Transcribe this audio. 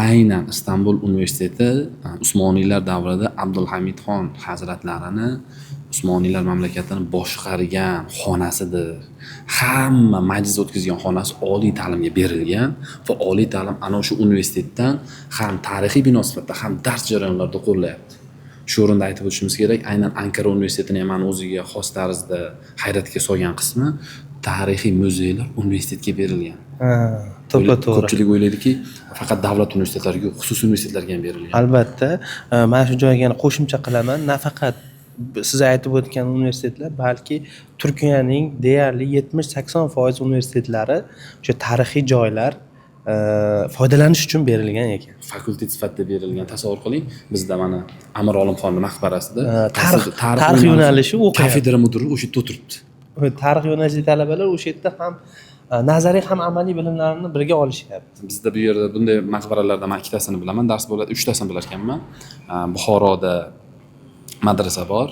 Aynan Istanbul universiteti Usmoniylar davrida Abdulhamidxon hazratlarini Usmoniylar mamlakatini boshqargan xonasidir. Hamma majlis o'tkazgan xonasi oliy ta'limga berilgan va oliy ta'lim ana o'sha universitetdan ham tarixiy bino sifatida ham dars jarayonlarida qo'llayapti. Shu o'rinda aytib o'tishimiz kerak, aynan Ankara universitetining ham o'ziga xos tarzda hayratga solgan qismi tarixiy muzeylar universitetga berilgan. To'g'ri. Ko'pchilik o'ylaydiki, faqat davlat universitetlariga yo'q, xususiy universitetlarga ham berilgan. Albatta, mana shu joyga yana qo'shimcha qilaman. Nafaqat siz aytib o'tgan universitetlar, balki Turkiyaning deyarli 70-80% universitetlari o'sha tarixiy joylar foydalanish uchun berilgan ekan. Fakultet sifatida berilgan. Tasavvur qiling, bizda mana Amir Olimxon maqbarasida tarix yo'nalishi o'qiyapti. Kafedra mudiri o'sha yerda o'tiribdi. Tarix yo'nalishli talabalar o'sha yerda ham nazariy ham amaliy bilimlarni birga olishyapti. Bizda bu yerda bunday maqbaralardan men ikkitasini bilaman, dars bo'ladi, 3tasini bilar ekanman. Buxoroda madrasa bor.